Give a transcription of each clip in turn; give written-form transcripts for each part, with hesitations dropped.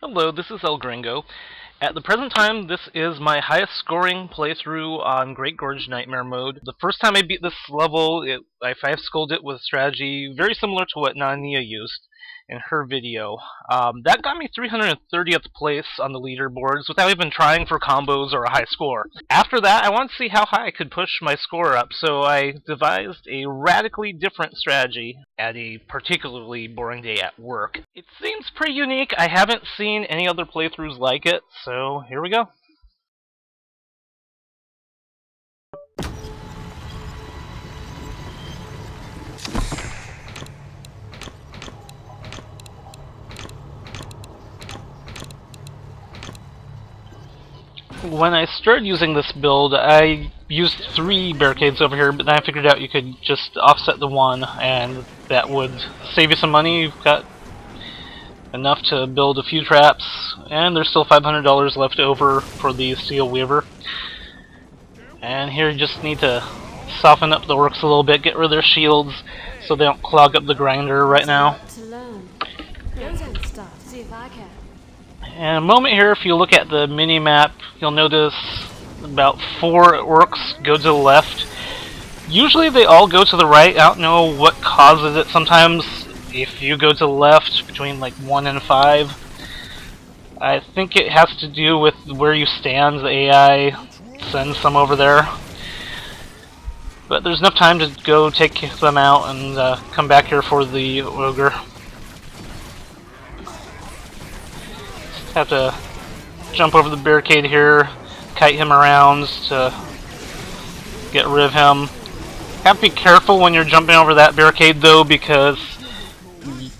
Hello, this is ElGreenGo. At the present time, this is my highest scoring playthrough on Great Gorge Nightmare mode. The first time I beat this level, I 5-skulled it with a strategy very similar to what Nania used in her video. That got me 330th place on the leaderboards without even trying for combos or a high score. After that, I wanted to see how high I could push my score up, so I devised a radically different strategy at a particularly boring day at work. It seems pretty unique. I haven't seen any other playthroughs like it, so here we go. When I started using this build, I used 3 barricades over here, but then I figured out you could just offset the one, and that would save you some money. You've got enough to build a few traps, and there's still $500 left over for the Steel Weaver. And here you just need to soften up the Orcs a little bit, get rid of their shields so they don't clog up the grinder right now. And a moment here, if you look at the mini-map, you'll notice about 4 Orcs go to the left. Usually they all go to the right. I don't know what causes it. Sometimes if you go to the left between like 1 and 5, I think it has to do with where you stand. The AI sends some over there. But there's enough time to go take them out and come back here for the ogre. Have to jump over the barricade here, kite him around to get rid of him. Have to be careful when you're jumping over that barricade though, because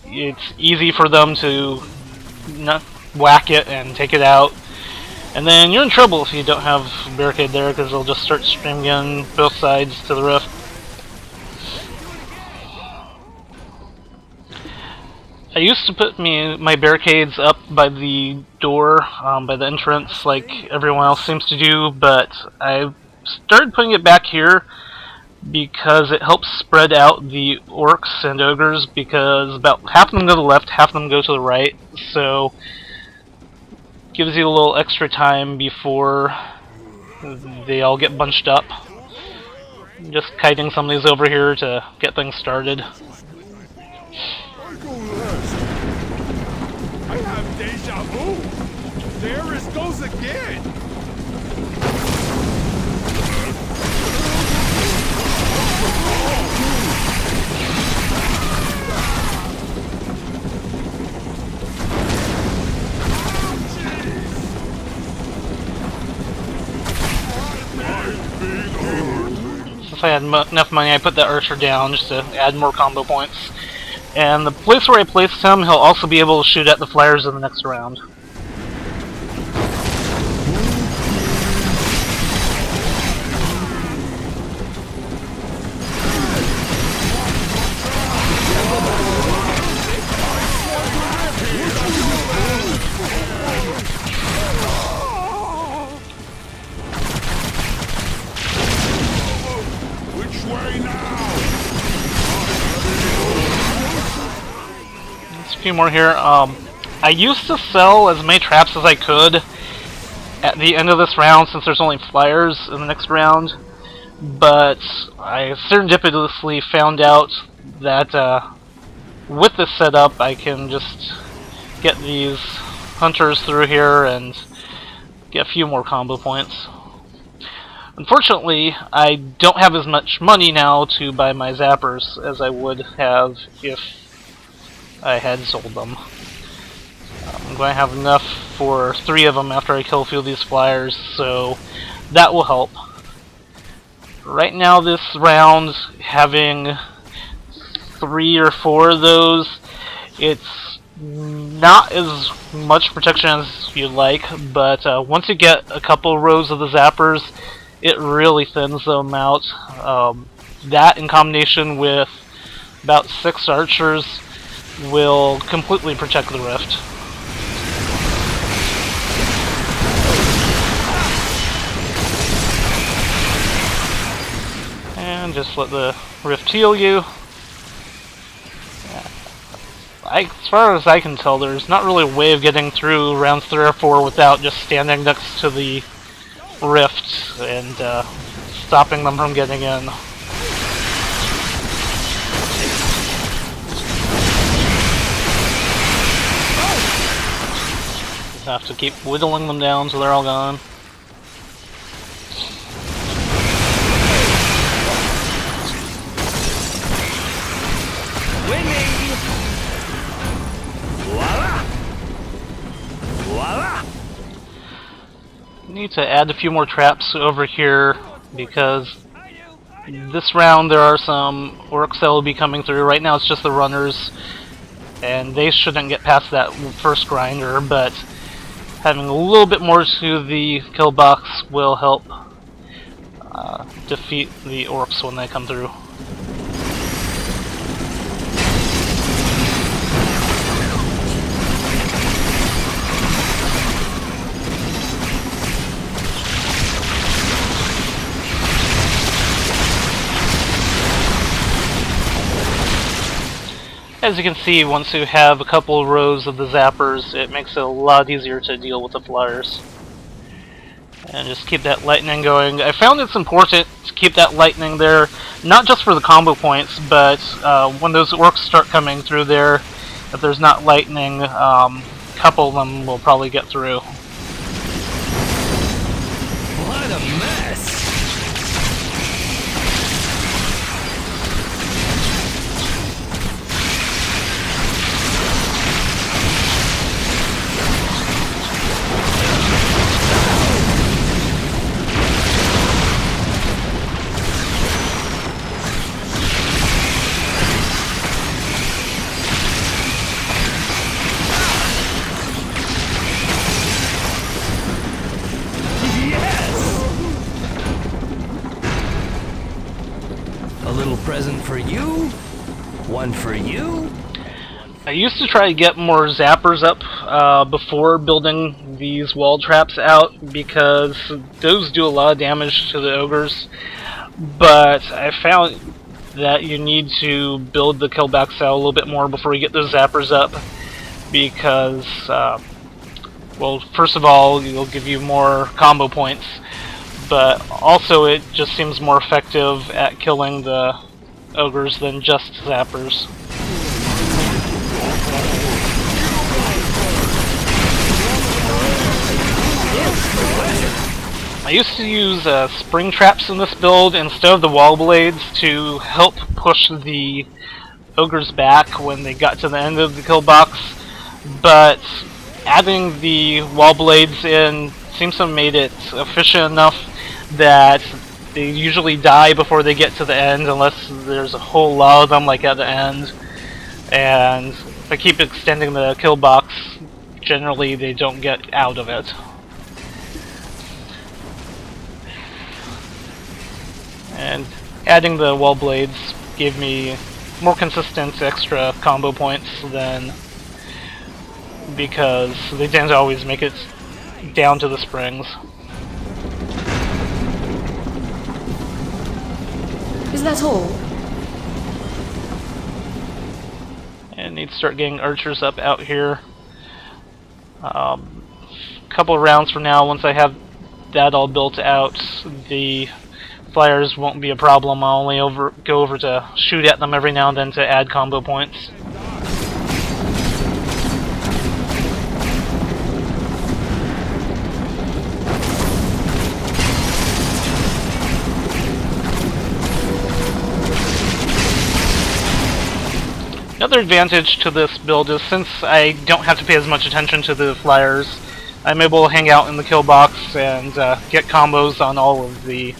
it's easy for them to not whack it and take it out. And then you're in trouble if you don't have a barricade there, because they'll just start streaming both sides to the rift. I used to put my barricades up by the door, by the entrance, like everyone else seems to do, but I started putting it back here because it helps spread out the Orcs and ogres, because about half of them go to the left, half of them go to the right, so it gives you a little extra time before they all get bunched up. Just kiting some of these over here to get things started. I have deja vu. There it goes again. Since I had enough money, I put that archer down just to add more combo points. And the place where I placed him, he'll also be able to shoot at the flyers in the next round. Which way now? A few more here. I used to sell as many traps as I could at the end of this round, since there's only flyers in the next round, but I serendipitously found out that with this setup I can just get these hunters through here and get a few more combo points. Unfortunately, I don't have as much money now to buy my zappers as I would have if I had sold them. I'm going to have enough for 3 of them after I kill a few of these flyers, so that will help. Right now this round, having 3 or 4 of those, it's not as much protection as you'd like, but once you get a couple rows of the zappers, it really thins them out. That in combination with about 6 archers will completely protect the rift. And just let the rift heal you. as far as I can tell, there's not really a way of getting through rounds 3 or 4 without just standing next to the rift and stopping them from getting in. Just have to keep whittling them down so they're all gone. Winning! Voila! Voila! Need to add a few more traps over here because this round there are some orcs that will be coming through. Right now it's just the runners, and they shouldn't get past that first grinder, but having a little bit more to the kill box will help defeat the orcs when they come through. As you can see, once you have a couple rows of the zappers, it makes it a lot easier to deal with the flyers. And just keep that lightning going. I found it's important to keep that lightning there, not just for the combo points, but when those orcs start coming through there, if there's not lightning, a couple of them will probably get through. What a mess! A little present for you, one for you. I used to try to get more zappers up before building these wall traps out because those do a lot of damage to the ogres, but I found that you need to build the killbacks out a little bit more before you get those zappers up because, well, first of all, it'll give you more combo points, but also it just seems more effective at killing the ogres than just zappers. I used to use spring traps in this build instead of the wall blades to help push the ogres back when they got to the end of the kill box, but adding the wall blades in seems to have made it efficient enough that they usually die before they get to the end unless there's a whole lot of them like at the end, and if I keep extending the kill box, generally they don't get out of it. And adding the wall blades gave me more consistent extra combo points than, because they didn't always make it down to the springs. Is that all? And need to start getting archers up out here. Couple of rounds from now, once I have that all built out, the flyers won't be a problem. I'll only go over to shoot at them every now and then to add combo points. Another advantage to this build is since I don't have to pay as much attention to the flyers, I'm able to hang out in the kill box and get combos on all of the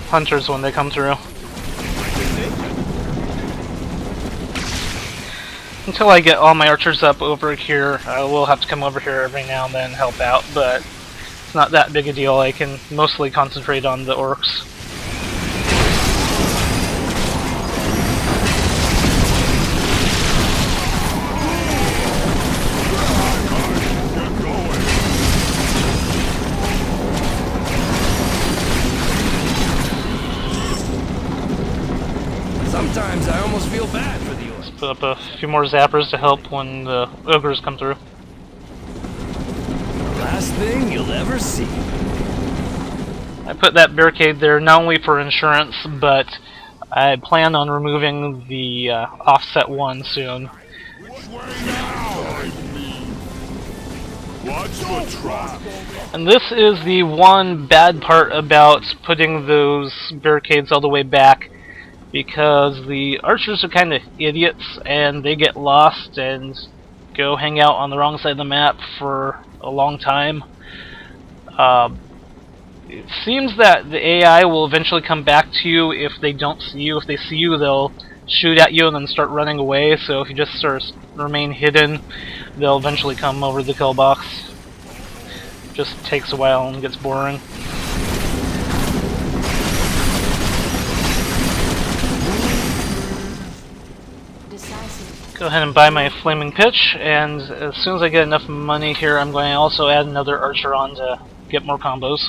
hunters when they come through. Until I get all my archers up over here, I will have to come over here every now and then and help out, but it's not that big a deal. I can mostly concentrate on the orcs. Sometimes I almost feel bad for the orcs. Put up a few more zappers to help when the ogres come through. Last thing you'll ever see. I put that barricade there not only for insurance, but I plan on removing the offset one soon. Which way now? Watch the trap. And this is the one bad part about putting those barricades all the way back, because the archers are kind of idiots and they get lost and go hang out on the wrong side of the map for a long time. It seems that the AI will eventually come back to you if they don't see you. If they see you, they'll shoot at you and then start running away. So if you just sort of remain hidden, they'll eventually come over the kill box. Just takes a while and gets boring. Go ahead and buy my flaming pitch, and as soon as I get enough money here, I'm going to also add another archer on to get more combos.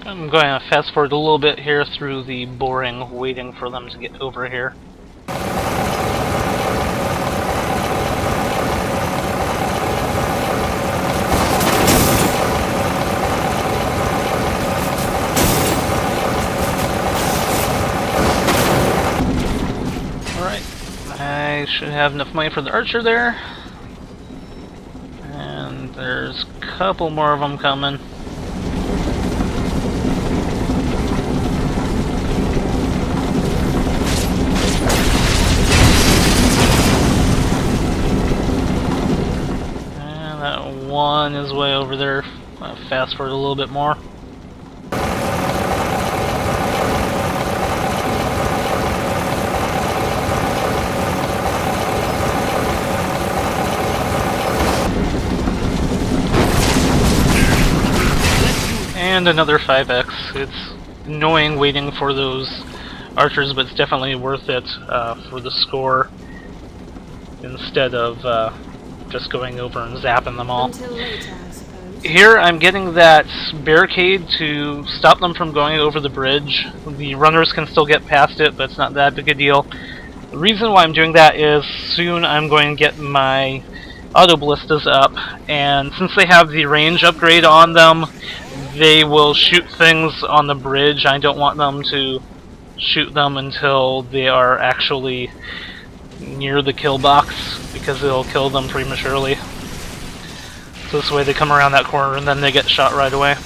I'm going to fast forward a little bit here through the boring waiting for them to get over here. Alright, I should have enough money for the archer there. And there's a couple more of them coming. One is way over there. I'll fast forward a little bit more. And another 5x. It's annoying waiting for those archers, but it's definitely worth it for the score instead of just going over and zapping them all. Later, I suppose. Here I'm getting that barricade to stop them from going over the bridge. The runners can still get past it, but it's not that big a deal. The reason why I'm doing that is soon I'm going to get my auto ballistas up, and since they have the range upgrade on them, they will shoot things on the bridge. I don't want them to shoot them until they are actually near the kill box, because it'll kill them prematurely. So this way they come around that corner and then they get shot right away.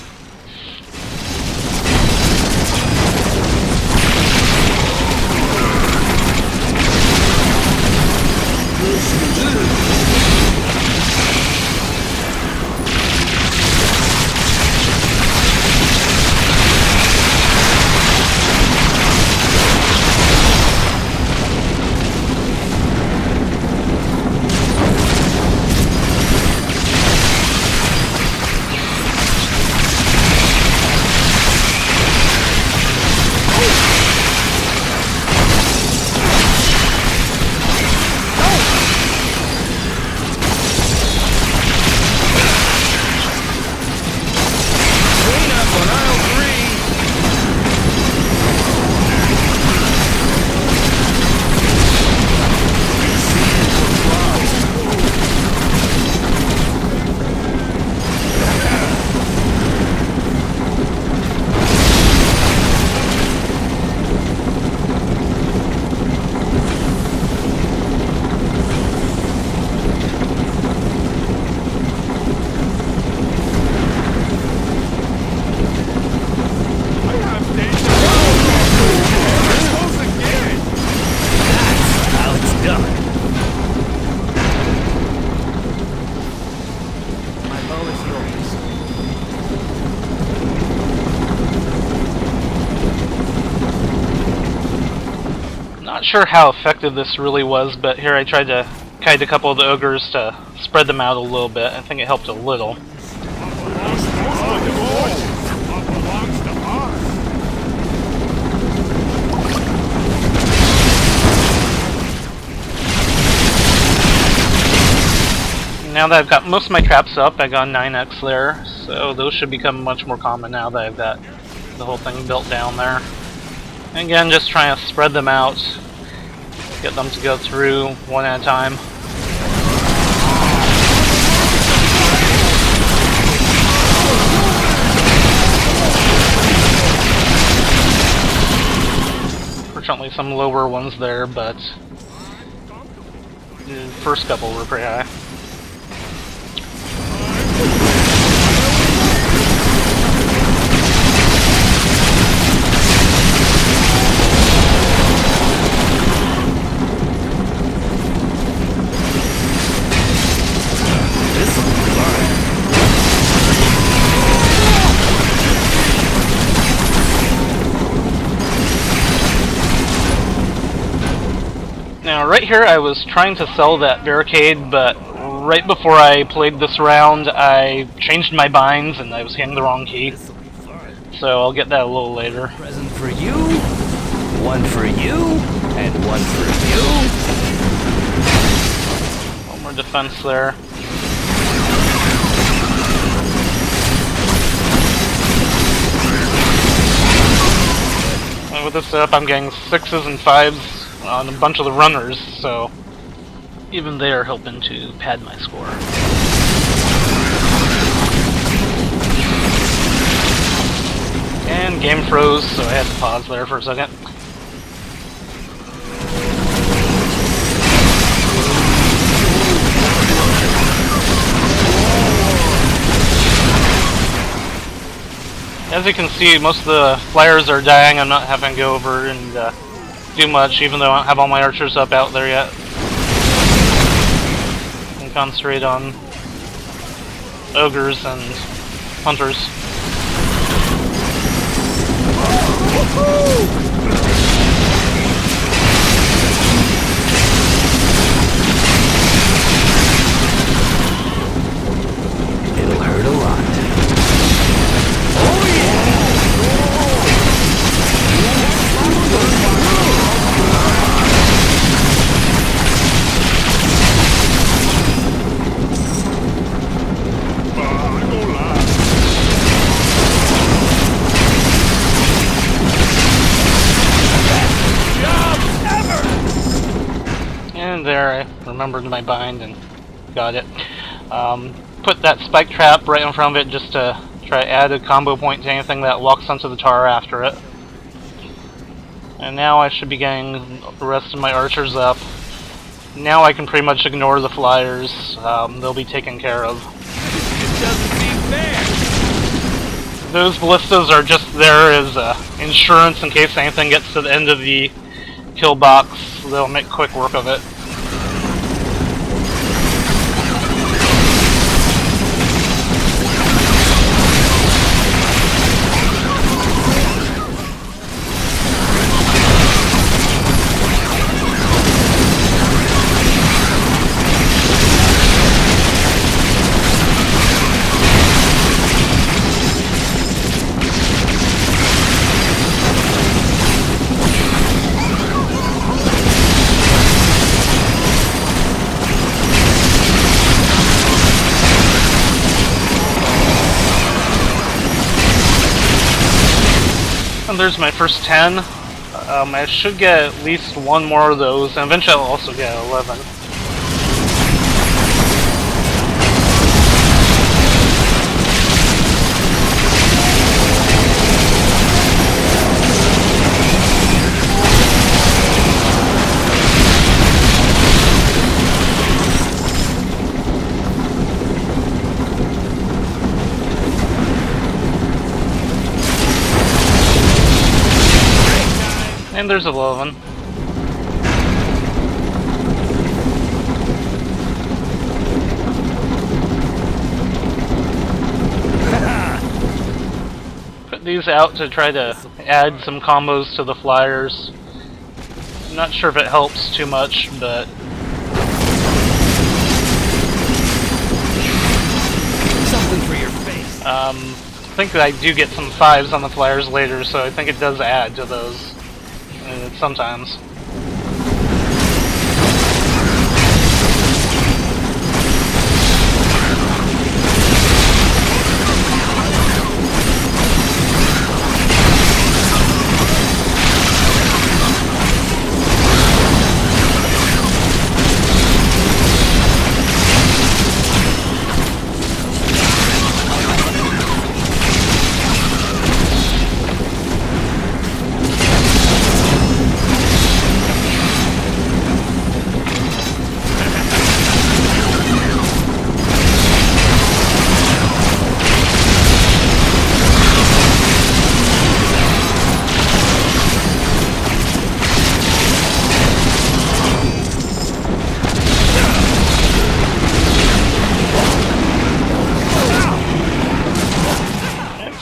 Not sure how effective this really was, but here I tried to kite a couple of the ogres to spread them out a little bit. I think it helped a little. now that I've got most of my traps up, I got 9x there, so those should become much more common now that I've got the whole thing built down there. And again, just trying to spread them out, get them to go through one at a time. Fortunately, some lower ones there, but the first couple were pretty high. Now, right here I was trying to sell that barricade, but right before I played this round, I changed my binds and I was hitting the wrong key. So I'll get that a little later. Present for you, one for you, and one for you. One more defense there. And with this setup, I'm getting 6s and 5s on a bunch of the runners, so even they are helping to pad my score. And game froze, so I had to pause there for a second. As you can see, most of the flyers are dying. I'm not having to go over and do much, even though I don't have all my archers up out there yet. And concentrate on ogres and hunters. It'll hurt a lot. There, I remembered my bind and got it. Put that spike trap right in front of it just to try to add a combo point to anything that walks onto the tar after it. And now I should be getting the rest of my archers up. Now I can pretty much ignore the flyers. They'll be taken care of. It doesn't seem fair. Those ballistas are just there as insurance in case anything gets to the end of the kill box. They'll make quick work of it. And there's my first 10. I should get at least one more of those, and eventually I'll also get 11. And there's 11. Put these out to try to add some combos to the flyers. I'm not sure if it helps too much, but Something for your face. I think that I do get some 5s on the flyers later, so I think it does add to those sometimes.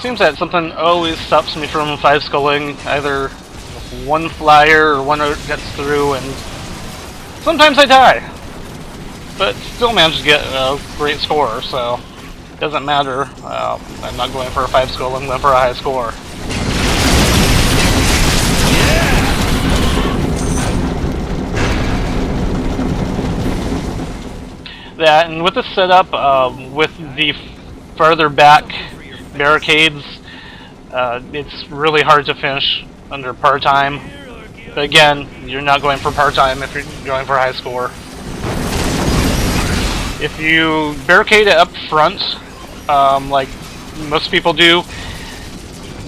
seems that something always stops me from 5-sculling, either one flyer or one gets through, and sometimes I die. But still manage to get a great score, so it doesn't matter. I'm not going for a 5-skull, I'm going for a high score. That, and with the setup, with the farther back barricades, it's really hard to finish under par time. But again, you're not going for par time if you're going for high score. If you barricade it up front, like most people do,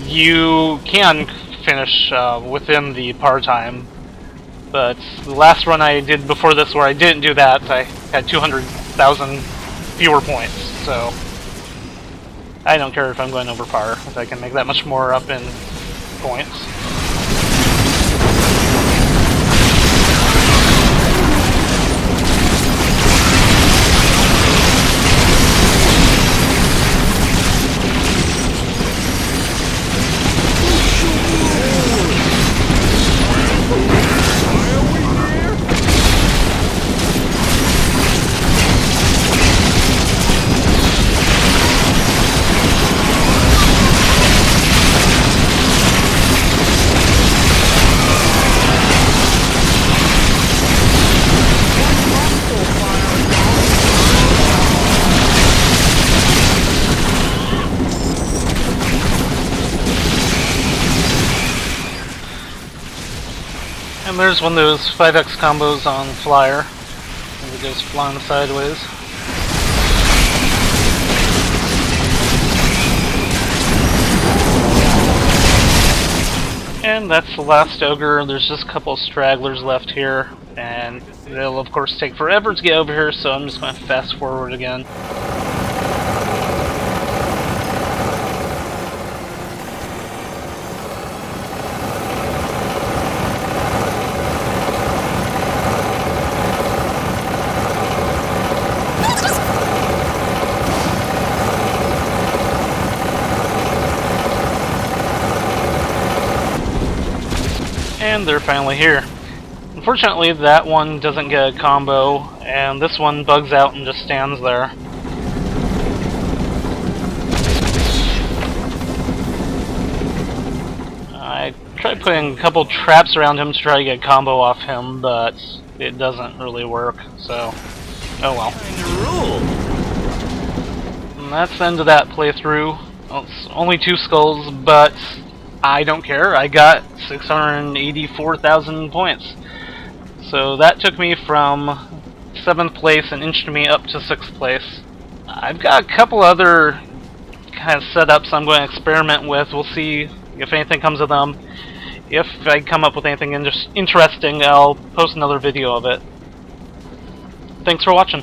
you can finish within the par time. But the last run I did before this where I didn't do that, I had 200,000 fewer points, so I don't care if I'm going over par, if I can make that much more up in points. And there's one of those 5x combos on flyer. And it goes flying sideways. And that's the last ogre. There's just a couple stragglers left here, and it'll of course take forever to get over here, so I'm just going to fast forward again. And they're finally here. Unfortunately, that one doesn't get a combo, and this one bugs out and just stands there. I tried putting a couple traps around him to try to get a combo off him, but it doesn't really work, so oh well. And that's the end of that playthrough. Well, it's only 2 skulls, but I don't care. I got 684,000 points. So that took me from 7th place and inched me up to 6th place. I've got a couple other kind of setups I'm going to experiment with. We'll see if anything comes of them. If I come up with anything interesting, I'll post another video of it. Thanks for watching.